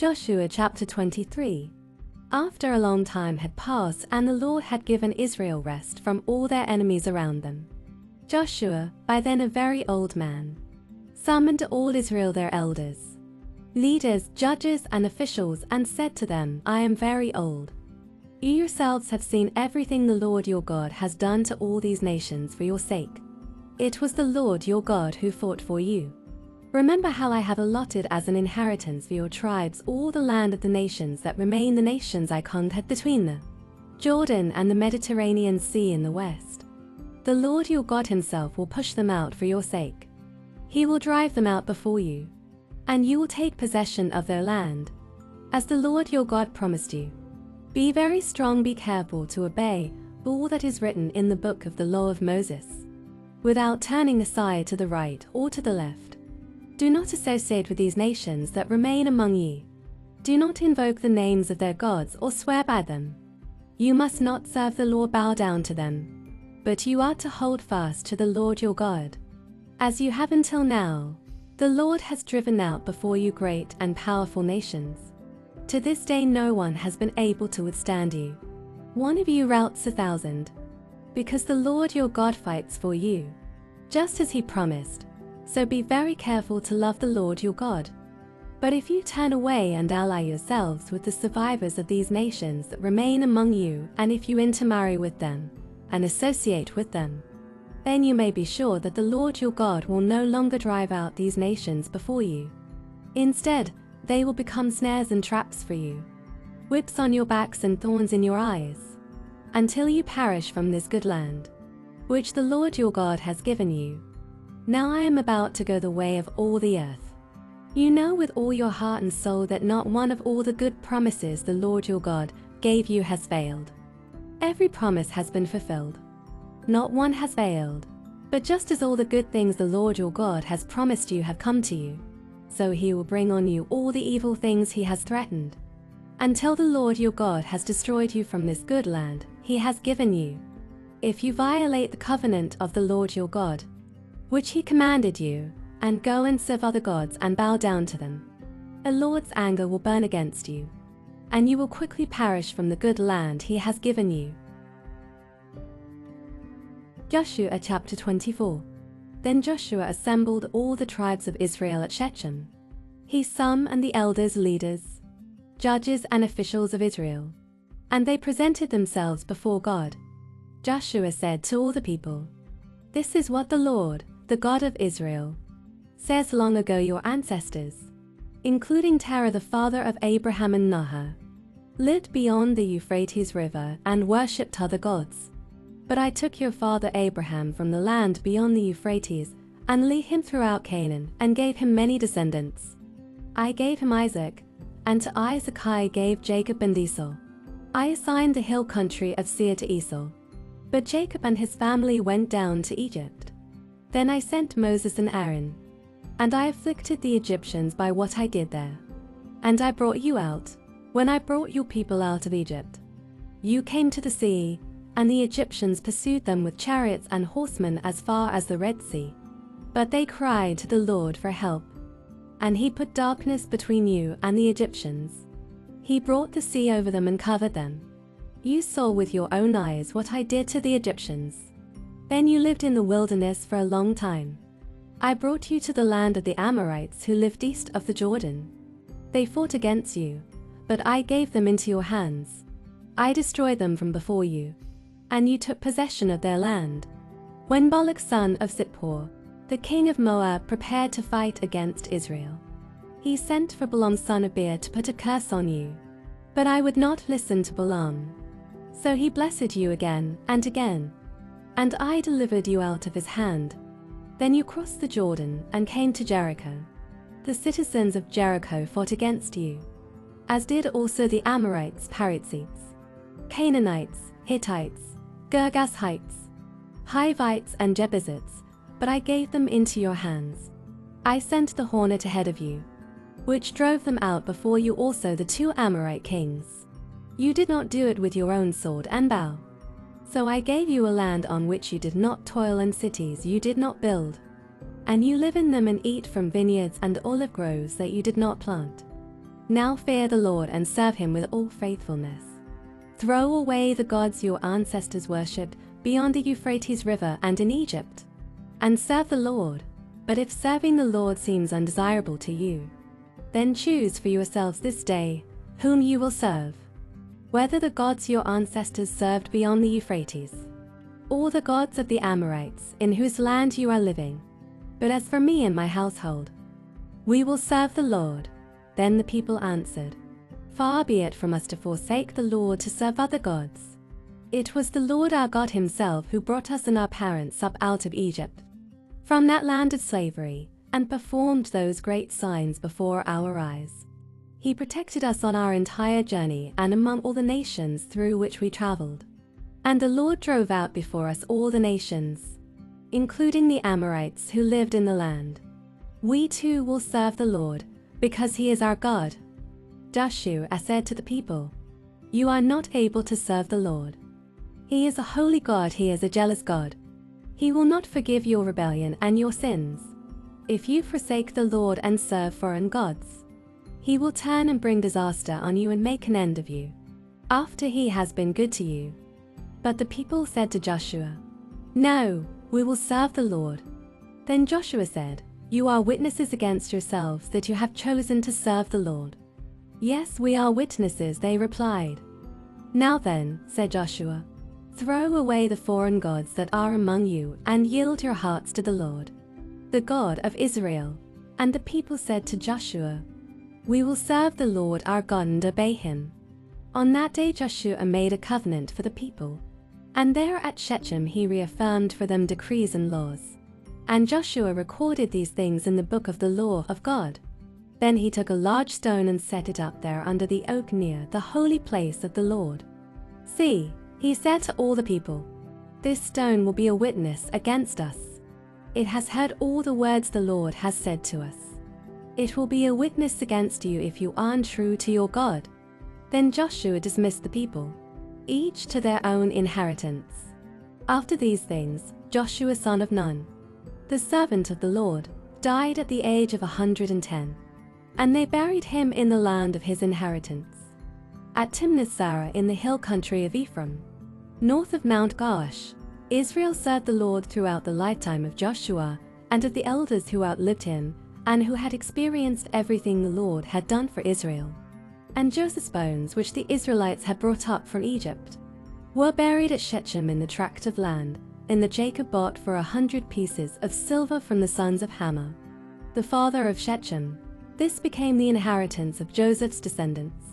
Joshua chapter 23. After a long time had passed and the Lord had given Israel rest from all their enemies around them, Joshua, by then a very old man, summoned all Israel their elders, leaders, judges, and officials, and said to them, I am very old. You yourselves have seen everything the Lord your God has done to all these nations for your sake. It was the Lord your God who fought for you. Remember how I have allotted as an inheritance for your tribes all the land of the nations that remain, the nations I conquered between the Jordan and the Mediterranean Sea in the west. The Lord your God himself will push them out for your sake. He will drive them out before you, and you will take possession of their land, as the Lord your God promised you. Be very strong, be careful to obey all that is written in the book of the law of Moses, without turning aside to the right or to the left. Do not associate with these nations that remain among you. Do not invoke the names of their gods or swear by them. You must not serve the Lord, bow down to them, but you are to hold fast to the Lord your God. As you have until now, the Lord has driven out before you great and powerful nations. To this day no one has been able to withstand you. One of you routs 1,000, because the Lord your God fights for you, just as he promised. So be very careful to love the Lord your God. But if you turn away and ally yourselves with the survivors of these nations that remain among you, and if you intermarry with them and associate with them, then you may be sure that the Lord your God will no longer drive out these nations before you. Instead, they will become snares and traps for you, whips on your backs and thorns in your eyes, until you perish from this good land, which the Lord your God has given you. Now I am about to go the way of all the earth. You know with all your heart and soul that not one of all the good promises the Lord your God gave you has failed. Every promise has been fulfilled. Not one has failed. But just as all the good things the Lord your God has promised you have come to you, so he will bring on you all the evil things he has threatened, until the Lord your God has destroyed you from this good land he has given you. If you violate the covenant of the Lord your God, which he commanded you, and go and serve other gods and bow down to them, the Lord's anger will burn against you, and you will quickly perish from the good land he has given you. Joshua chapter 24. Then Joshua assembled all the tribes of Israel at Shechem. He summoned the elders, leaders, judges, and officials of Israel, and they presented themselves before God. Joshua said to all the people, This is what the Lord, the God of Israel, says. Long ago your ancestors, including Terah the father of Abraham and Nahor, lived beyond the Euphrates River and worshipped other gods. But I took your father Abraham from the land beyond the Euphrates and led him throughout Canaan and gave him many descendants. I gave him Isaac, and to Isaac I gave Jacob and Esau. I assigned the hill country of Seir to Esau, but Jacob and his family went down to Egypt. Then I sent Moses and Aaron, and I afflicted the Egyptians by what I did there. And I brought you out, when I brought your people out of Egypt. You came to the sea, and the Egyptians pursued them with chariots and horsemen as far as the Red Sea. But they cried to the Lord for help, and he put darkness between you and the Egyptians. He brought the sea over them and covered them. You saw with your own eyes what I did to the Egyptians. Then you lived in the wilderness for a long time. I brought you to the land of the Amorites who lived east of the Jordan. They fought against you, but I gave them into your hands. I destroyed them from before you, and you took possession of their land. When Balak son of Zippor, the king of Moab, prepared to fight against Israel, he sent for Balaam son of Beor to put a curse on you. But I would not listen to Balaam. So he blessed you again and again, and I delivered you out of his hand. Then you crossed the Jordan and came to Jericho. The citizens of Jericho fought against you, as did also the Amorites, Perizzites, Canaanites, Hittites, Girgashites, Hivites, and Jebusites, but I gave them into your hands. I sent the hornet ahead of you, which drove them out before you, also the 2 Amorite kings. You did not do it with your own sword and bow. So I gave you a land on which you did not toil, and cities you did not build, and you live in them and eat from vineyards and olive groves that you did not plant. Now fear the Lord and serve him with all faithfulness. Throw away the gods your ancestors worshipped beyond the Euphrates River and in Egypt, and serve the Lord. But if serving the Lord seems undesirable to you, then choose for yourselves this day whom you will serve, whether the gods your ancestors served beyond the Euphrates, or the gods of the Amorites in whose land you are living. But as for me and my household, we will serve the Lord." Then the people answered, "Far be it from us to forsake the Lord to serve other gods. It was the Lord our God himself who brought us and our parents up out of Egypt, from that land of slavery, and performed those great signs before our eyes. He protected us on our entire journey and among all the nations through which we traveled. And the Lord drove out before us all the nations, including the Amorites who lived in the land. We too will serve the Lord, because he is our God." Joshua said to the people, "You are not able to serve the Lord. He is a holy God, he is a jealous God. He will not forgive your rebellion and your sins. If you forsake the Lord and serve foreign gods, he will turn and bring disaster on you and make an end of you, after he has been good to you." But the people said to Joshua, "No, we will serve the Lord." Then Joshua said, "You are witnesses against yourselves that you have chosen to serve the Lord." "Yes, we are witnesses," they replied. "Now then," said Joshua, "throw away the foreign gods that are among you and yield your hearts to the Lord, the God of Israel." And the people said to Joshua, "We will serve the Lord our God and obey him." On that day Joshua made a covenant for the people, and there at Shechem he reaffirmed for them decrees and laws. And Joshua recorded these things in the book of the law of God. Then he took a large stone and set it up there under the oak near the holy place of the Lord. "See," he said to all the people, "this stone will be a witness against us. It has heard all the words the Lord has said to us. It will be a witness against you if you aren't true to your God." Then Joshua dismissed the people, each to their own inheritance. After these things, Joshua son of Nun, the servant of the Lord, died at the age of 110, and they buried him in the land of his inheritance, at Timnath-Serah in the hill country of Ephraim, north of Mount Gaash. Israel served the Lord throughout the lifetime of Joshua and of the elders who outlived him and who had experienced everything the Lord had done for Israel. And Joseph's bones, which the Israelites had brought up from Egypt, were buried at Shechem in the tract of land in that Jacob bought for 100 pieces of silver from the sons of Hamor, the father of Shechem. This became the inheritance of Joseph's descendants.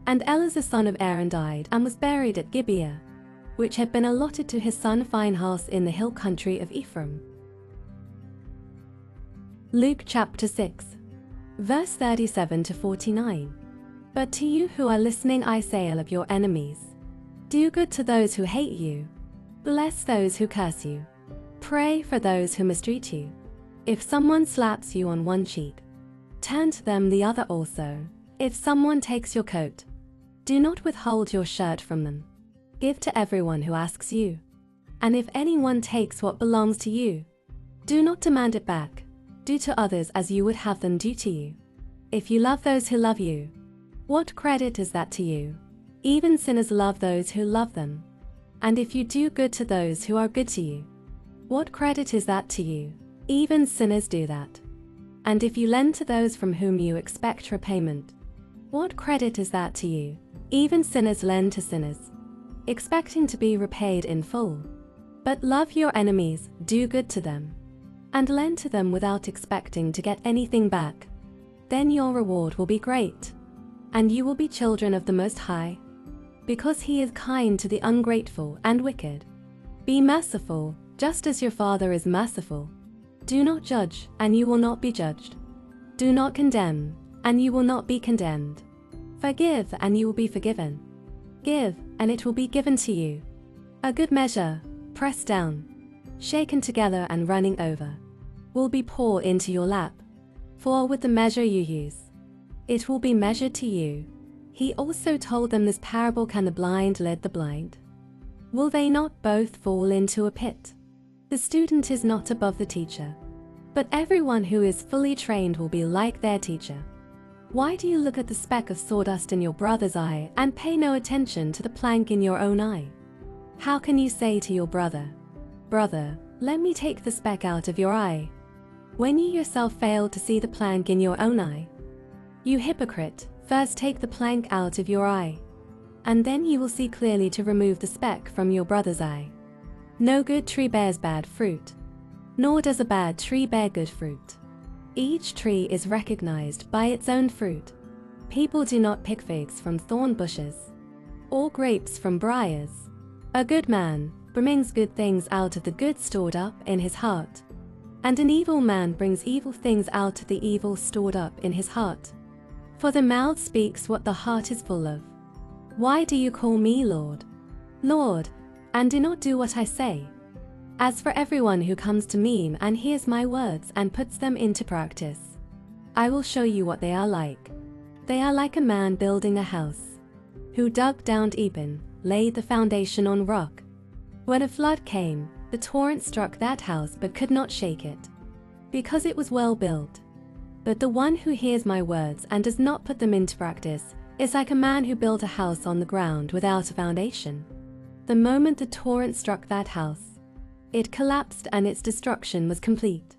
And Eleazar son of Aaron died and was buried at Gibeah, which had been allotted to his son Phinehas in the hill country of Ephraim. Luke chapter 6, verse 37 to 49. "But to you who are listening I say, love your enemies. Do good to those who hate you. Bless those who curse you. Pray for those who mistreat you. If someone slaps you on one cheek, turn to them the other also. If someone takes your coat, do not withhold your shirt from them. Give to everyone who asks you. And if anyone takes what belongs to you, do not demand it back. Do to others as you would have them do to you. If you love those who love you, what credit is that to you? Even sinners love those who love them. And if you do good to those who are good to you, what credit is that to you? Even sinners do that. And if you lend to those from whom you expect repayment, what credit is that to you? Even sinners lend to sinners, expecting to be repaid in full. But love your enemies, do good to them, and lend to them without expecting to get anything back. Then your reward will be great, and you will be children of the Most High, because he is kind to the ungrateful and wicked. Be merciful, just as your Father is merciful. Do not judge, and you will not be judged. Do not condemn, and you will not be condemned. Forgive, and you will be forgiven. Give, and it will be given to you. A good measure, pressed down, shaken together and running over, will be poured into your lap. For with the measure you use, it will be measured to you." He also told them this parable: "Can the blind lead the blind? Will they not both fall into a pit? The student is not above the teacher, but everyone who is fully trained will be like their teacher. Why do you look at the speck of sawdust in your brother's eye and pay no attention to the plank in your own eye? How can you say to your brother, "Brother, let me take the speck out of your eye," when you yourself fail to see the plank in your own eye? You hypocrite, first take the plank out of your eye, and then you will see clearly to remove the speck from your brother's eye. No good tree bears bad fruit, nor does a bad tree bear good fruit. Each tree is recognized by its own fruit. People do not pick figs from thorn bushes, or grapes from briars. A good man brings good things out of the good stored up in his heart, and an evil man brings evil things out of the evil stored up in his heart. For the mouth speaks what the heart is full of. Why do you call me Lord, Lord, and do not do what I say? As for everyone who comes to me and hears my words and puts them into practice, I will show you what they are like. They are like a man building a house, who dug down deep and laid the foundation on rock. When a flood came, the torrent struck that house but could not shake it, because it was well built. But the one who hears my words and does not put them into practice is like a man who built a house on the ground without a foundation. The moment the torrent struck that house, it collapsed and its destruction was complete.